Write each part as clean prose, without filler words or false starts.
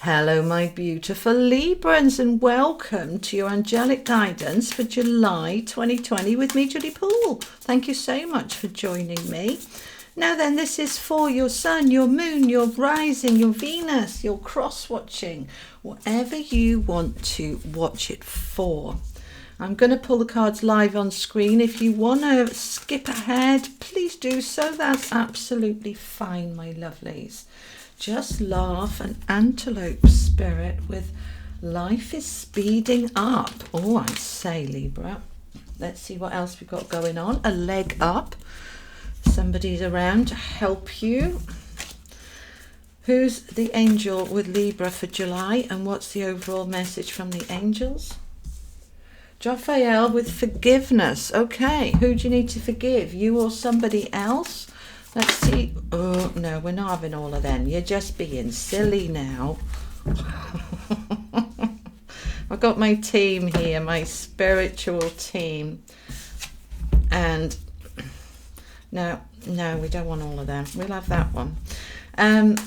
Hello, my beautiful Librans, and welcome to your angelic guidance for July 2020 with me, Judy Poole. Thank you so much for joining me. Now then, this is for your sun, your moon, your rising, your Venus, your cross-watching, whatever you want to watch it for. I'm going to pull the cards live on screen. If you want to skip ahead, please do so. That's absolutely fine, my lovelies. Just laugh an antelope spirit with life is speeding up. Oh, I say, Libra. Let's see what else we've got going on. A leg up. Somebody's around to help you. Who's the angel with Libra for July, and what's the overall message from the angels? Jophael with forgiveness. Okay, who do you need to forgive? You or somebody else? Let's see. Oh, no, we're not having all of them. You're just being silly now. I've got my team here, my spiritual team. And no, we don't want all of them. We'll have that one. And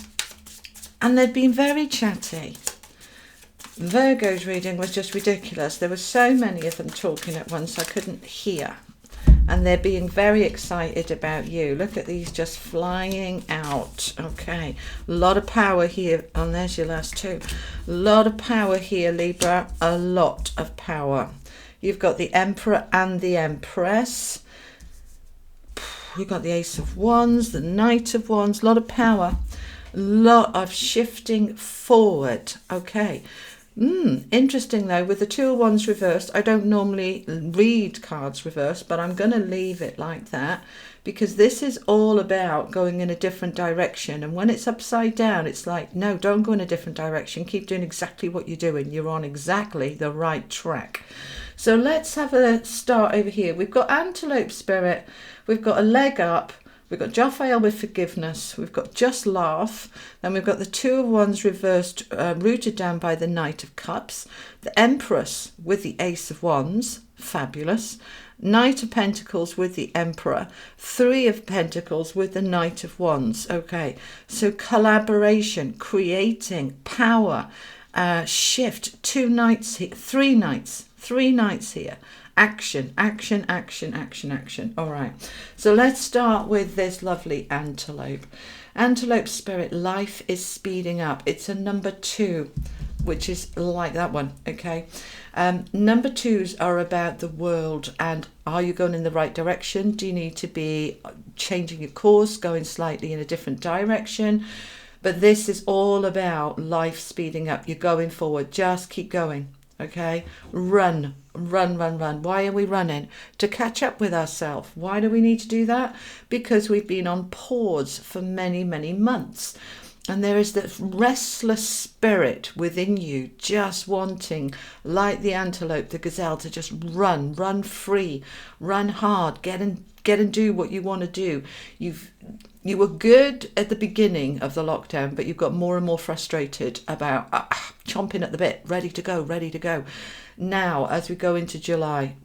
they've been very chatty. Virgo's reading was just ridiculous. There were so many of them talking at once I couldn't hear. And they're being very excited about you. Look at these just flying out. Okay, a lot of power here. And there's your last two. A lot of power here, Libra. A lot of power. You've got the Emperor and the Empress. We've got the Ace of Wands, the Knight of Wands. A lot of power. A lot of shifting forward. Okay. Interesting though, with the Two of Wands reversed, I don't normally read cards reversed, but I'm going to leave it like that because this is all about going in a different direction. And when it's upside down, it's like, no, don't go in a different direction. Keep doing exactly what you're doing. You're on exactly the right track. So let's have a start over here. We've got Antelope Spirit. We've got a leg up. We've got Jophael with forgiveness. We've got just laugh. Then we've got the Two of Wands reversed, rooted down by the Knight of Cups. The Empress with the Ace of Wands. Fabulous. Knight of Pentacles with the Emperor. Three of Pentacles with the Knight of Wands. Okay, so collaboration, creating, power, shift. Two knights here. Three knights here. Action. All right. So let's start with this lovely antelope. Antelope spirit, life is speeding up. It's a number 2, which is like that one. Okay. Number 2s are about the world. And are you going in the right direction? Do you need to be changing your course, going slightly in a different direction? But this is all about life speeding up. You're going forward. Just keep going. Okay, run. Why are we running? To catch up with ourselves. Why do we need to do that? Because we've been on pause for many months. And there is this restless spirit within you just wanting, like the antelope, the gazelle, to just run free, run hard, get and do what you want to do. You were good at the beginning of the lockdown, but you've got more and more frustrated about chomping at the bit, ready to go. Now, as we go into July,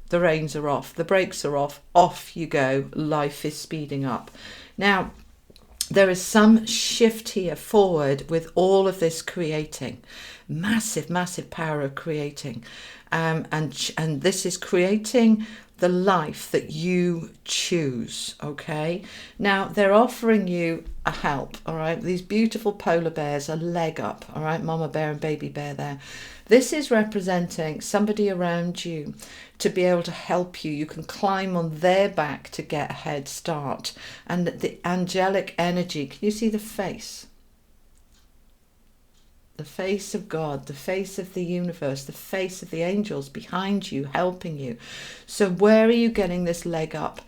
the reins are off, the brakes are off you go. Life is speeding up. Now, there is some shift here forward with all of this creating. Massive power of creating. And this is creating the life that you choose. Okay, now they're offering you a help. All right, these beautiful polar bears, a leg up. All right, mama bear and baby bear there. This is representing somebody around you to be able to help you. You can climb on their back to get a head start. And the angelic energy, can you see the face? The face of God, the face of the universe, the face of the angels behind you, helping you. So where are you getting this leg up?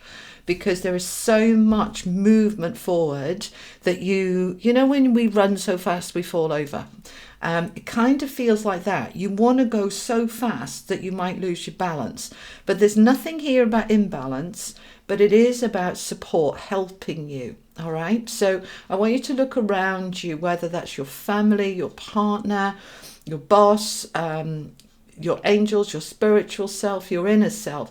Because there is so much movement forward that you know when we run so fast we fall over. It kind of feels like that. You want to go so fast that you might lose your balance. But there's nothing here about imbalance, but it is about support, helping you. All right. So I want you to look around you, whether that's your family, your partner, your boss, your angels, your spiritual self, your inner self,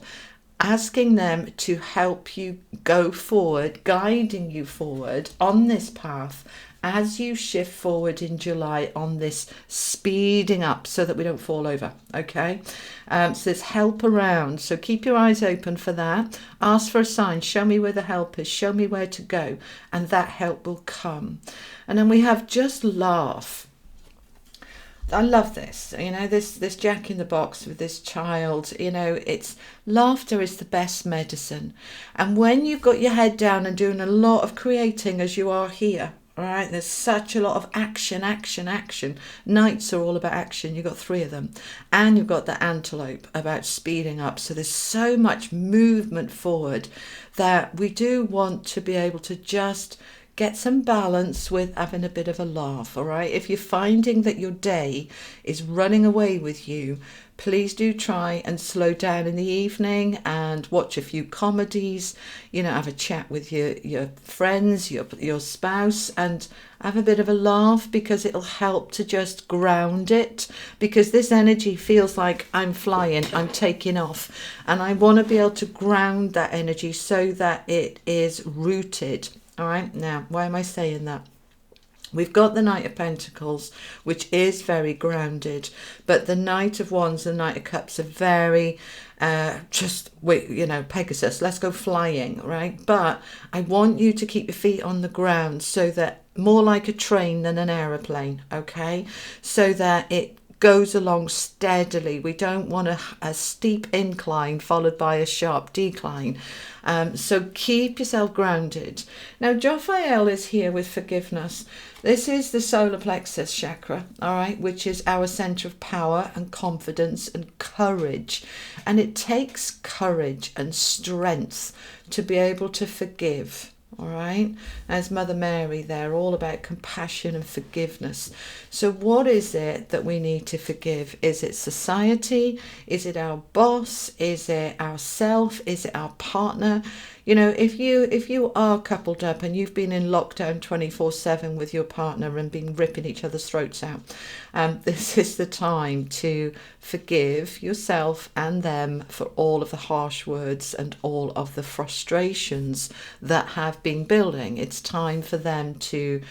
asking them to help you go forward, guiding you forward on this path as you shift forward in July on this speeding up so that we don't fall over, okay? So there's help around, so keep your eyes open for that. Ask for a sign, show me where the help is, show me where to go, and that help will come. And then we have just laugh. I love this, this Jack in the Box with this child, it's laughter is the best medicine. And when you've got your head down and doing a lot of creating as you are here, all right, there's such a lot of action. Nights are all about action. You've got 3 of them. And you've got the antelope about speeding up. So there's so much movement forward that we do want to be able to just get some balance with having a bit of a laugh, all right? If you're finding that your day is running away with you, please do try and slow down in the evening and watch a few comedies, have a chat with your friends, your spouse, and have a bit of a laugh, because it'll help to just ground it, because this energy feels like I'm flying, I'm taking off, and I want to be able to ground that energy so that it is rooted. All right, now, why am I saying that? We've got the Knight of Pentacles, which is very grounded, but the Knight of Wands and Knight of Cups are very, Pegasus, let's go flying, right? But I want you to keep your feet on the ground, so that more like a train than an aeroplane, okay? So that it goes along steadily. We don't want a steep incline followed by a sharp decline. So keep yourself grounded. Now, Jophiel is here with forgiveness. This is the solar plexus chakra, all right, which is our center of power and confidence and courage. And it takes courage and strength to be able to forgive. All right, as Mother Mary, they're all about compassion and forgiveness. So what is it that we need to forgive? Is it society? Is it our boss? Is it ourself? Is it our partner? If you are coupled up and you've been in lockdown 24/7 with your partner and been ripping each other's throats out, this is the time to forgive yourself and them for all of the harsh words and all of the frustrations that have been building. It's time for them to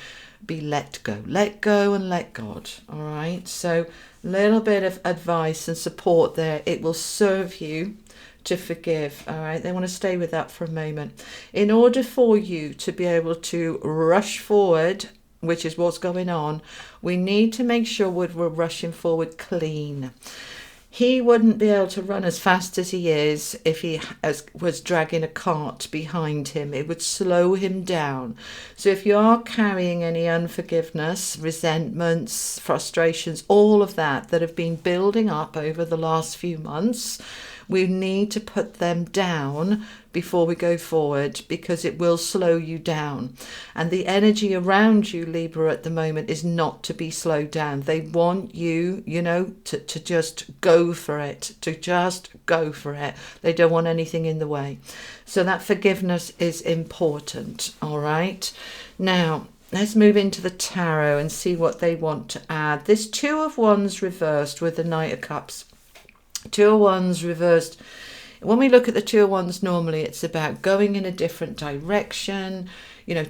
be let go and let God. All right, so a little bit of advice and support there. It will serve you to forgive. All right, they want to stay with that for a moment. In order for you to be able to rush forward, which is what's going on, we need to make sure we're rushing forward clean. He wouldn't be able to run as fast as he is if he was dragging a cart behind him. It would slow him down. So if you are carrying any unforgiveness, resentments, frustrations, all of that have been building up over the last few months, we need to put them down before we go forward, because it will slow you down. And the energy around you, Libra, at the moment is not to be slowed down. They want you, to just go for it, They don't want anything in the way. So that forgiveness is important, all right? Now, let's move into the tarot and see what they want to add. This 2 of Wands reversed with the Knight of Cups. 2 of Wands reversed. When we look at the 2 of Wands, normally it's about going in a different direction,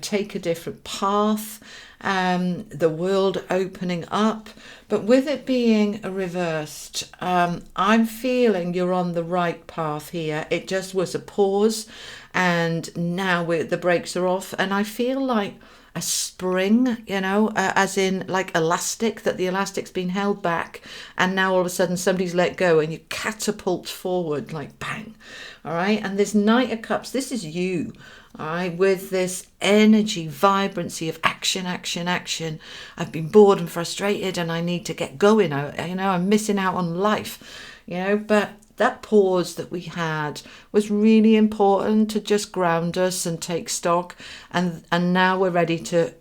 take a different path, the world opening up. But with it being reversed, I'm feeling you're on the right path here. It just was a pause, and now the brakes are off, and I feel like a spring, as in like elastic, that the elastic's been held back, and now all of a sudden somebody's let go and you catapult forward like bang. All right, and this Knight of Cups, this is you, all right, with this energy, vibrancy of action. I've been bored and frustrated and I need to get going. I'm missing out on life, but that pause that we had was really important to just ground us and take stock. And now we're ready to,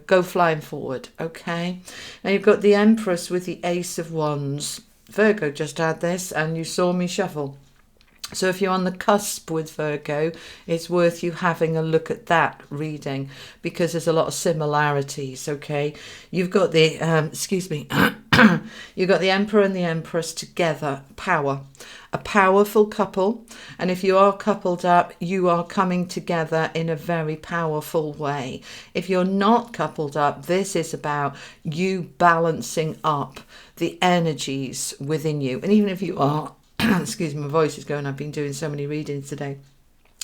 go flying forward. Okay. Now you've got the Empress with the Ace of Wands. Virgo just had this and you saw me shuffle. So if you're on the cusp with Virgo, it's worth you having a look at that reading, because there's a lot of similarities, okay? You've got the, You've got the Emperor and the Empress together, power, a powerful couple. And if you are coupled up, you are coming together in a very powerful way. If you're not coupled up, this is about you balancing up the energies within you. And even if you are, excuse me, my voice is going, I've been doing so many readings today.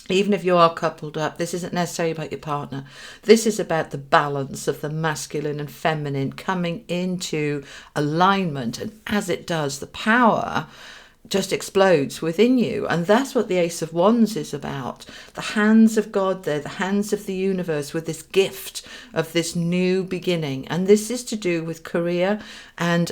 Even if you are coupled up, this isn't necessarily about your partner. This is about the balance of the masculine and feminine coming into alignment. And as it does, the power just explodes within you. And that's what the Ace of Wands is about. The hands of God, they're the hands of the universe with this gift of this new beginning. And this is to do with career and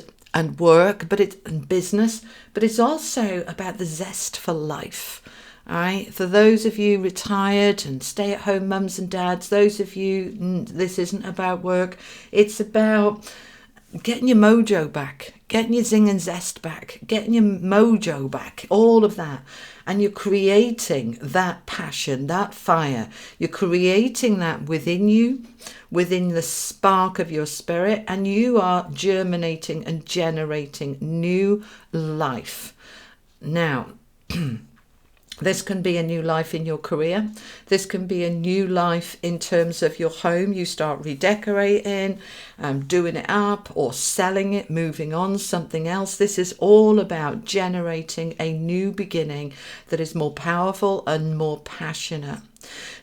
work, and business, but it's also about the zest for life. All right, for those of you retired and stay-at-home mums and dads, those of you, this isn't about work. It's about getting your mojo back, getting your zing and zest back, getting your mojo back, all of that. And you're creating that passion, that fire. You're creating that within you, within the spark of your spirit, and you are germinating and generating new life. Now, this can be a new life in your career. This can be a new life in terms of your home. You start redecorating, doing it up or selling it, moving on, something else. This is all about generating a new beginning that is more powerful and more passionate.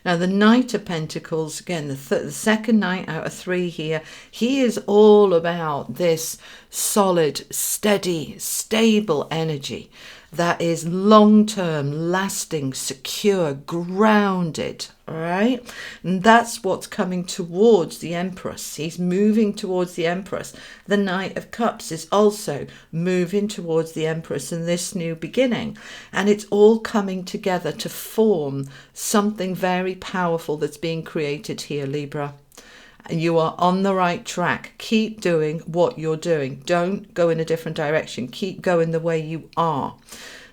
Now, the Knight of Pentacles, again, the second Knight out of 3 here, he is all about this solid, steady, stable energy that is long-term, lasting, secure, grounded, all right? And that's what's coming towards the Empress. He's moving towards the Empress. The Knight of Cups is also moving towards the Empress in this new beginning. And it's all coming together to form something very powerful that's being created here, Libra. You are on the right track. Keep doing what you're doing. Don't go in a different direction. Keep going the way you are.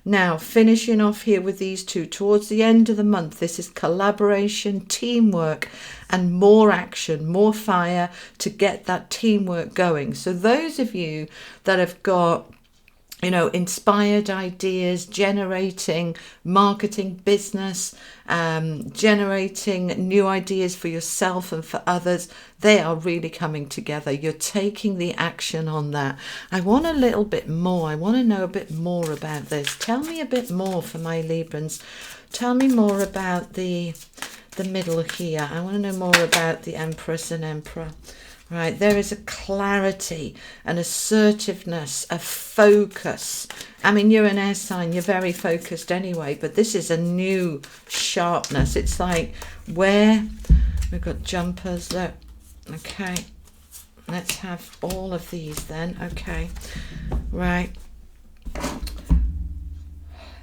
Now, finishing off here with these two, towards the end of the month, this is collaboration, teamwork, and more action, more fire to get that teamwork going. So those of you that have got inspired ideas, generating marketing business, generating new ideas for yourself and for others, they are really coming together. You're taking the action on that. I want a little bit more. I want to know a bit more about this. Tell me a bit more for my Librans. Tell me more about the middle here. I want to know more about the Empress and Emperor. Right, there is a clarity, an assertiveness, a focus. I mean, you're an air sign, you're very focused anyway, but this is a new sharpness. It's like where we've got jumpers, look. Okay, let's have all of these then. Okay, right.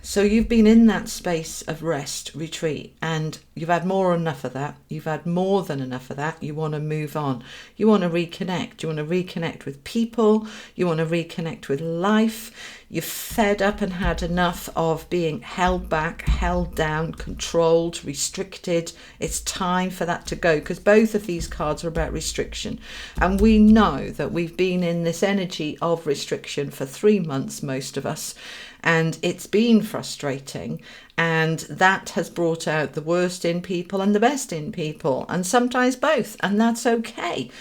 So you've been in that space of rest, retreat, and you've had more than enough of that. You've had more than enough of that. You want to move on. You want to reconnect. You want to reconnect with people. You want to reconnect with life. You're fed up and had enough of being held back, held down, controlled, restricted. It's time for that to go, because both of these cards are about restriction. And we know that we've been in this energy of restriction for 3 months, most of us. And it's been frustrating, and that has brought out the worst in people and the best in people, and sometimes both, and that's okay.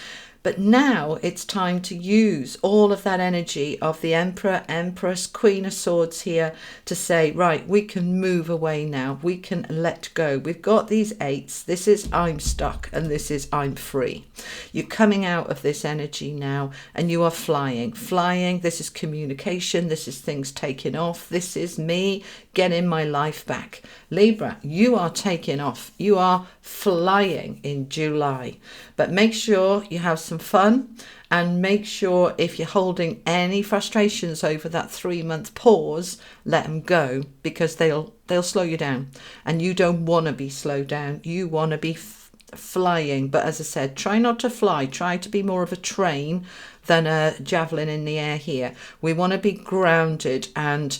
But now it's time to use all of that energy of the Emperor, Empress, Queen of Swords here to say, right, we can move away now. We can let go. We've got these 8s. This is I'm stuck, and this is I'm free. You're coming out of this energy now, and you are flying. Flying, this is communication. This is things taking off. This is me getting my life back. Libra, you are taking off. You are flying in July. But make sure you have some fun, and make sure if you're holding any frustrations over that 3-month pause, let them go, because they'll slow you down, and you don't want to be slowed down. You want to be flying. But as I said, try not to fly. Try to be more of a train than a javelin in the air here. We want to be grounded, and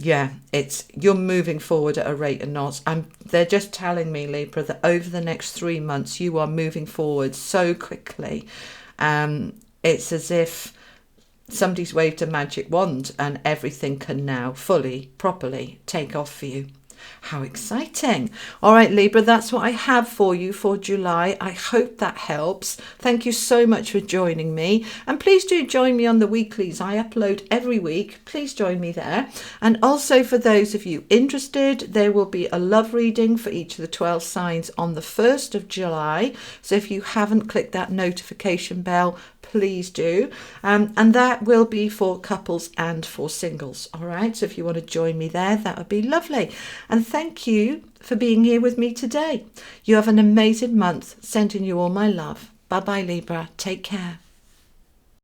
yeah, you're moving forward at a rate of knots. They're just telling me, Libra, that over the next 3 months you are moving forward so quickly. It's as if somebody's waved a magic wand and everything can now fully, properly take off for you. How exciting. All right, Libra, that's what I have for you for July. I hope that helps. Thank you so much for joining me. And please do join me on the weeklies. I upload every week. Please join me there. And also for those of you interested, there will be a love reading for each of the 12 signs on the 1st of July. So if you haven't clicked that notification bell, please do. And that will be for couples and for singles. All right. So if you want to join me there, that would be lovely. And thank you for being here with me today. You have an amazing month. Sending you all my love. Bye bye, Libra. Take care.